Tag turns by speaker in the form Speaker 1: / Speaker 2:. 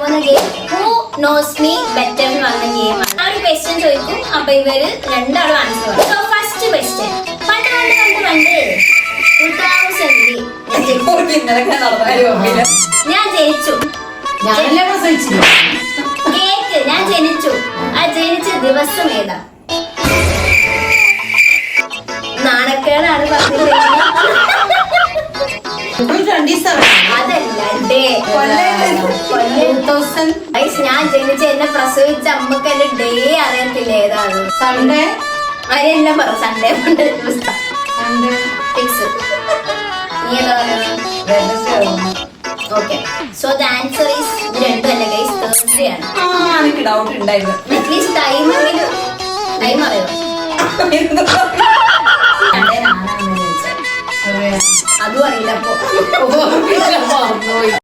Speaker 1: പോകുന്ന game who knows me better എന്ന് പറഞ്ഞ ഗെയിമാണ്. ആ ഒരു ക്വസ്റ്റ്യൻ ചോദിക്കും, അപ്പൊ ഇവര് രണ്ടാളും ആൻസർ പറയും. സോ ഫസ്റ്റ് ക്വസ്റ്റ്യൻ, പണ്ട് 2000 ഞാൻ ജനിച്ചു. കേക്ക്, ഞാൻ ജനിച്ചു. ആ ജനിച്ച ദിവസം ഏതാ? നാണക്കേടാണ് പറഞ്ഞില്ല. അതല്ല ഡേ. ഞാൻ ജനിച്ച എന്നെ പ്രസവിച്ച അമ്മക്ക് എന്റെ ഡേ അറിയത്തില്ല ഏതാണ്.
Speaker 2: സൺഡേ.
Speaker 1: അതിനെല്ലാം പറ. സൺഡേ കൊണ്ട് ഫിക്സ്. നീ ഏതാ പറയുന്നത്? Okay, so the answer is ഇത് രണ്ടുമല്ല ഗൈസ്, തേഴ്സ്ഡേ ആണ്.
Speaker 2: എനിക്ക് ഡൗട്ട് ഉണ്ടായിരുന്നു.
Speaker 1: അറ്റ്ലീസ്റ്റ് ടൈം അറിയോ? അതും അറിയില്ല അപ്പൊ.